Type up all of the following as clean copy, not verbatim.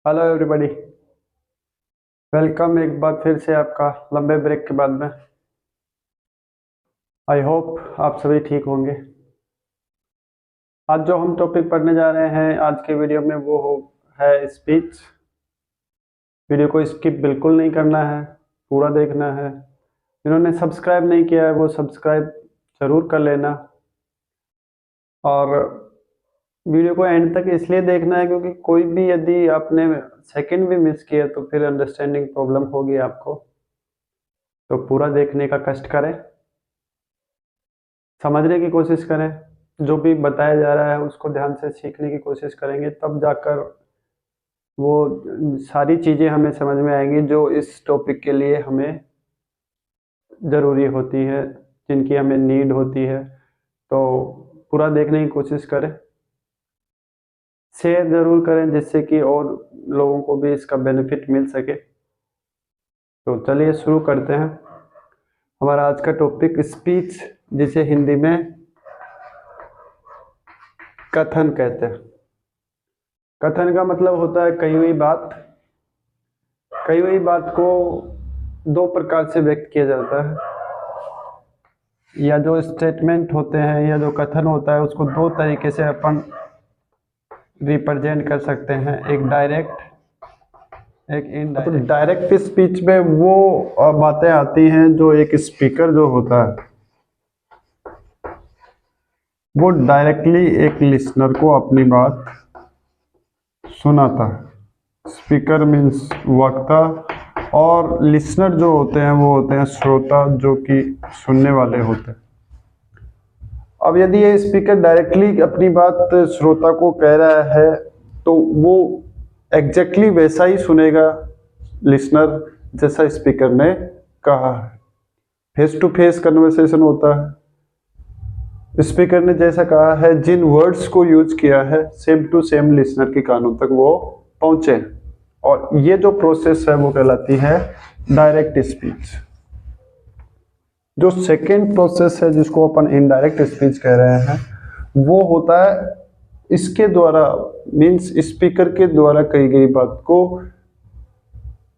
Hello everybody. Welcome एक बार फिर से आपका लंबे ब्रेक के बाद में। आई होप आप सभी ठीक होंगे। आज जो हम टॉपिक पढ़ने जा रहे हैं आज के वीडियो में है स्पीच। वीडियो को स्किप बिल्कुल नहीं करना है, पूरा देखना है। जिन्होंने सब्सक्राइब नहीं किया है वो सब्सक्राइब ज़रूर कर लेना। और वीडियो को एंड तक इसलिए देखना है क्योंकि कोई भी यदि आपने सेकंड भी मिस किया तो फिर अंडरस्टैंडिंग प्रॉब्लम होगी आपको। तो पूरा देखने का कष्ट करें, समझने की कोशिश करें, जो भी बताया जा रहा है उसको ध्यान से सीखने की कोशिश करेंगे, तब जाकर वो सारी चीज़ें हमें समझ में आएंगी जो इस टॉपिक के लिए हमें ज़रूरी होती है, जिनकी हमें नीड होती है। तो पूरा देखने की कोशिश करें, शेयर ज़रूर करें जिससे कि और लोगों को भी इसका बेनिफिट मिल सके। तो चलिए शुरू करते हैं। हमारा आज का टॉपिक स्पीच, जिसे हिंदी में कथन कहते हैं। कथन का मतलब होता है कही हुई बात। कही हुई बात को दो प्रकार से व्यक्त किया जाता है, या जो स्टेटमेंट होते हैं या जो कथन होता है उसको दो तरीके से अपन रिप्रेजेंट कर सकते हैं, एक डायरेक्ट, एक इनडायरेक्ट। तो डायरेक्ट स्पीच में वो बातें आती हैं जो एक स्पीकर जो होता है वो डायरेक्टली एक लिसनर को अपनी बात सुनाता है। स्पीकर मीन्स वक्ता, और लिसनर जो होते हैं वो होते हैं श्रोता, जो कि सुनने वाले होते हैं। अब यदि ये स्पीकर डायरेक्टली अपनी बात श्रोता को कह रहा है तो वो एग्जैक्टली वैसा ही सुनेगा लिसनर जैसा स्पीकर ने कहा है। फेस टू फेस कन्वर्सेशन होता है। स्पीकर ने जैसा कहा है, जिन वर्ड्स को यूज किया है, सेम टू सेम लिसनर के कानों तक वो पहुंचे, और ये जो प्रोसेस है वो कहलाती है डायरेक्ट स्पीच। जो सेकेंड प्रोसेस है जिसको अपन इनडायरेक्ट स्पीच कह रहे हैं, वो होता है इसके द्वारा, मीन्स स्पीकर के द्वारा कही गई बात को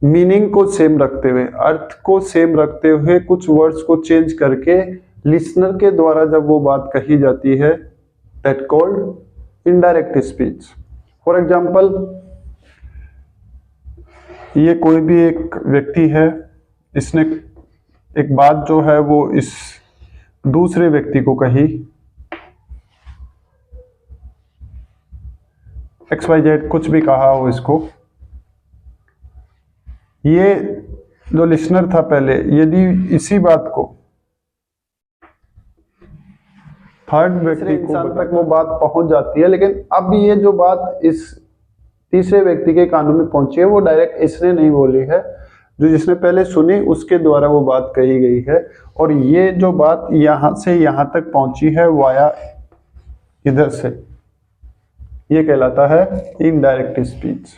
मीनिंग को सेम रखते हुए, अर्थ को सेम रखते हुए, कुछ वर्ड्स को चेंज करके लिसनर के द्वारा जब वो बात कही जाती है, that called indirect speech. For example, ये कोई भी एक व्यक्ति है, इसने एक बात जो है वो इस दूसरे व्यक्ति को कही, XYZ कुछ भी कहा हो इसको। ये जो लिसनर था पहले, यदि इसी बात को थर्ड व्यक्ति इंसान तक वो बात पहुंच जाती है, लेकिन अब ये जो बात इस तीसरे व्यक्ति के कानों में पहुंची है वो डायरेक्ट इसने नहीं बोली है, जो जिसने पहले सुनी उसके द्वारा वो बात कही गई है, और ये जो बात यहां से यहां तक पहुंची है वाया इधर से, ये कहलाता है इनडायरेक्ट स्पीच।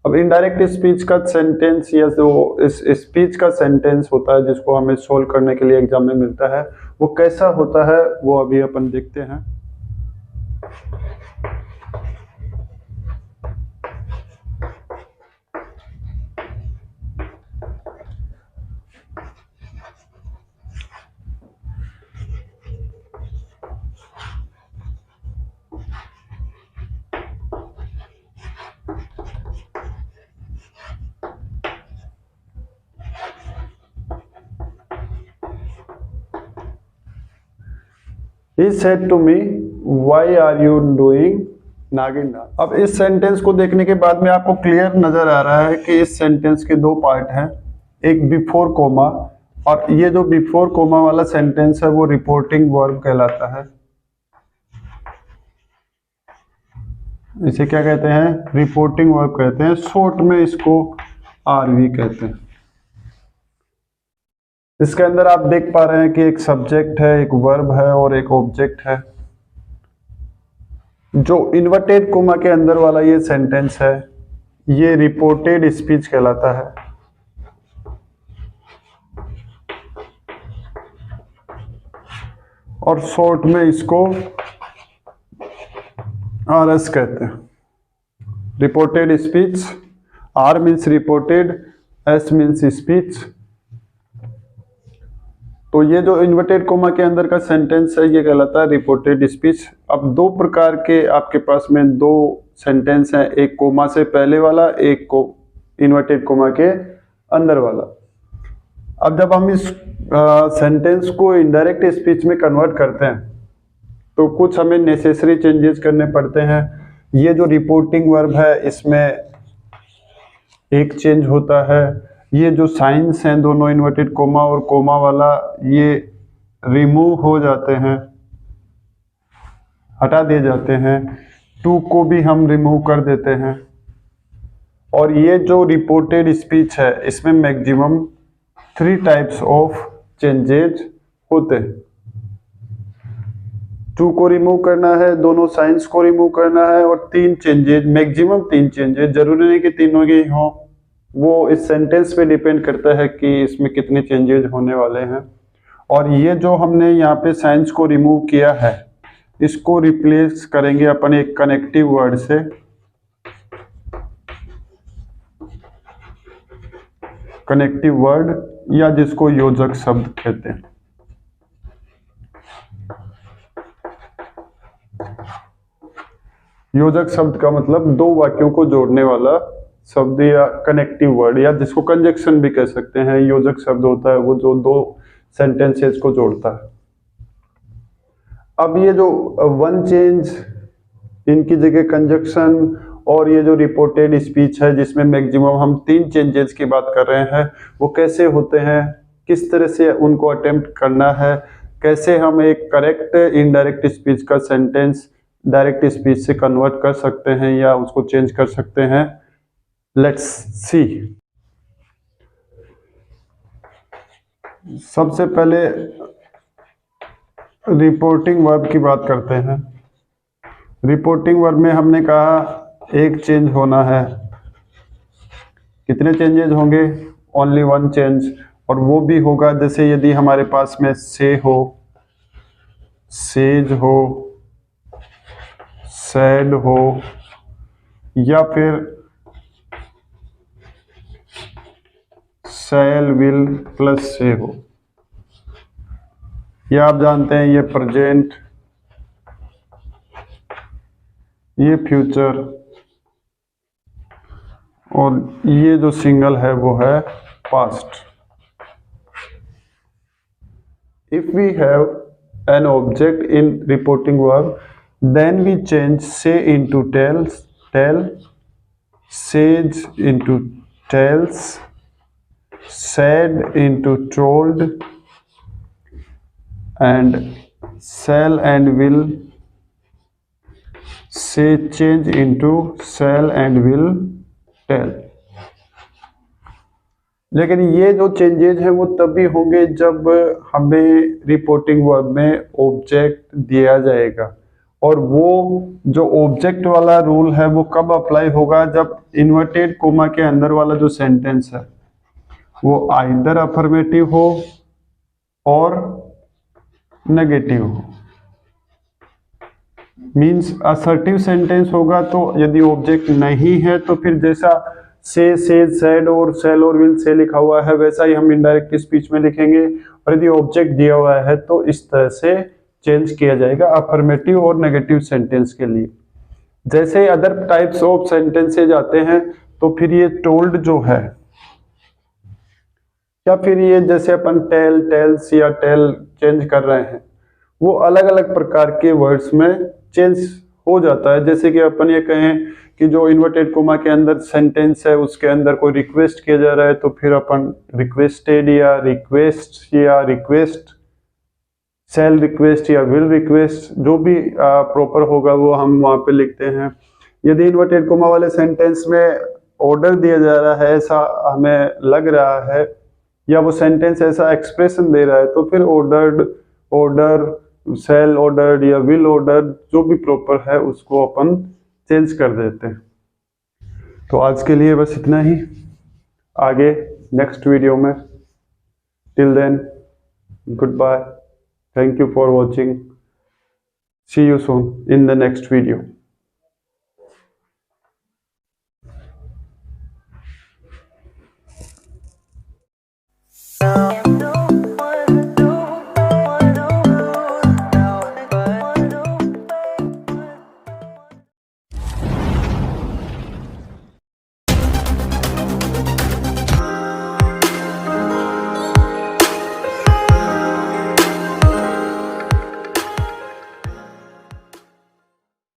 अब इनडायरेक्ट स्पीच का सेंटेंस या जो इस स्पीच का सेंटेंस होता है जिसको हमें सोल्व करने के लिए एग्जाम में मिलता है, वो कैसा होता है वो अभी अपन देखते हैं। He said to me, why are you doing नागिन डांस। अब इस सेंटेंस को देखने के बाद में आपको क्लियर नजर आ रहा है कि इस सेंटेंस के दो पार्ट हैं, एक बिफोर कोमा, और ये जो बिफोर कोमा वाला सेंटेंस है वो रिपोर्टिंग वर्ब कहलाता है। इसे क्या कहते हैं? रिपोर्टिंग वर्ब कहते हैं, शॉर्ट में इसको RV कहते हैं। इसके अंदर आप देख पा रहे हैं कि एक सब्जेक्ट है, एक वर्ब है और एक ऑब्जेक्ट है। जो इन्वर्टेड कोमा के अंदर वाला ये सेंटेंस है, ये रिपोर्टेड स्पीच कहलाता है। और शॉर्ट में इसको RS कहते हैं, reported speech R means reported, S means speech. तो ये जो इन्वर्टेड कोमा के अंदर का सेंटेंस है ये कहलाता है रिपोर्टेड स्पीच। अब दो प्रकार के आपके पास में दो सेंटेंस हैं, एक कोमा से पहले वाला, एक को इन्वर्टेड कोमा के अंदर वाला। अब जब हम इस सेंटेंस को इनडायरेक्ट स्पीच में कन्वर्ट करते हैं तो कुछ हमें नेसेसरी चेंजेस करने पड़ते हैं। ये जो रिपोर्टिंग वर्ब है इसमें एक चेंज होता है, ये जो साइंस हैं दोनों इन्वर्टेड कोमा और कोमा वाला ये रिमूव हो जाते हैं, हटा दिए जाते हैं। टू को भी हम रिमूव कर देते हैं। और ये जो रिपोर्टेड स्पीच है इसमें मैक्सिमम 3 टाइप्स ऑफ चेंजेज होते हैं। टू को रिमूव करना है, दोनों साइंस को रिमूव करना है और 3 चेंजेज, मैक्सिमम 3 चेंजेज, जरूरी नहीं कि तीनों के हों, वो इस सेंटेंस पे डिपेंड करता है कि इसमें कितने चेंजेज होने वाले हैं। और ये जो हमने यहाँ पे साइंस को रिमूव किया है इसको रिप्लेस करेंगे अपन एक कनेक्टिव वर्ड से। कनेक्टिव वर्ड या जिसको योजक शब्द कहते हैं। योजक शब्द का मतलब दो वाक्यों को जोड़ने वाला शब्द या कनेक्टिव वर्ड, या जिसको कंजक्शन भी कह सकते हैं। योजक शब्द होता है वो जो दो सेंटेंसेस को जोड़ता है। अब ये जो वन चेंज, इनकी जगह कंजक्शन, और ये जो रिपोर्टेड स्पीच है जिसमें मैक्सिमम हम 3 चेंजेस की बात कर रहे हैं, वो कैसे होते हैं, किस तरह से उनको अटेम्प्ट करना है, कैसे हम एक करेक्ट इनडायरेक्ट स्पीच का सेंटेंस डायरेक्ट स्पीच से कन्वर्ट कर सकते हैं या उसको चेंज कर सकते हैं। Let's see. सबसे पहले रिपोर्टिंग वर्ब की बात करते हैं। रिपोर्टिंग वर्ब में हमने कहा एक चेंज होना है। कितने चेंजेस होंगे? Only 1 change. और वो भी होगा जैसे यदि हमारे पास में से हो, सेज हो, सैड हो, या फिर शैल, विल प्लस से हो। या आप जानते हैं ये प्रेजेंट, ये फ्यूचर, और ये जो सिंगल है वो है past. If we have an object in reporting verb then we change say into tells, tell, sage into tells, said into told, and shall and will say change into shall and will tell। लेकिन ये जो changes हैं वो तभी होंगे जब हमें reporting verb में ऑब्जेक्ट दिया जाएगा। और वो जो ऑब्जेक्ट वाला रूल है वो कब अप्लाई होगा? जब इन्वर्टेड कोमा के अंदर वाला जो सेंटेंस है वो आइदर अफर्मेटिव हो और नेगेटिव हो। मीन्स असर्टिव सेंटेंस होगा तो यदि ऑब्जेक्ट नहीं है तो फिर जैसा से, सेज, सैड और शैल और विल से लिखा हुआ है वैसा ही हम इनडायरेक्ट स्पीच में लिखेंगे। और यदि ऑब्जेक्ट दिया हुआ है तो इस तरह से चेंज किया जाएगा अफर्मेटिव और नेगेटिव सेंटेंस के लिए। जैसे अदर टाइप्स ऑफ सेंटेंसेज आते हैं तो फिर ये टोल्ड जो है, या फिर ये जैसे अपन टेल, टेल्स या टेल चेंज कर रहे हैं, वो अलग अलग प्रकार के वर्ड्स में चेंज हो जाता है। जैसे कि अपन ये कहें कि जो इन्वर्टेड कोमा के अंदर सेंटेंस है उसके अंदर कोई रिक्वेस्ट किया जा रहा है तो फिर अपन रिक्वेस्टेड या रिक्वेस्ट, सेल रिक्वेस्ट या विल रिक्वेस्ट, जो भी प्रॉपर होगा वो हम वहाँ पे लिखते हैं। यदि इन्वर्टेड कोमा वाले सेंटेंस में ऑर्डर दिया जा रहा है ऐसा हमें लग रहा है, या वो सेंटेंस ऐसा एक्सप्रेशन दे रहा है तो फिर ऑर्डर्ड, ऑर्डर, सेल ऑर्डर्ड या विल ऑर्डर्ड, जो भी प्रॉपर है उसको अपन चेंज कर देते हैं। तो आज के लिए बस इतना ही, आगे नेक्स्ट वीडियो में। Till then, good bye, thank you for watching, see you soon in the next video. down.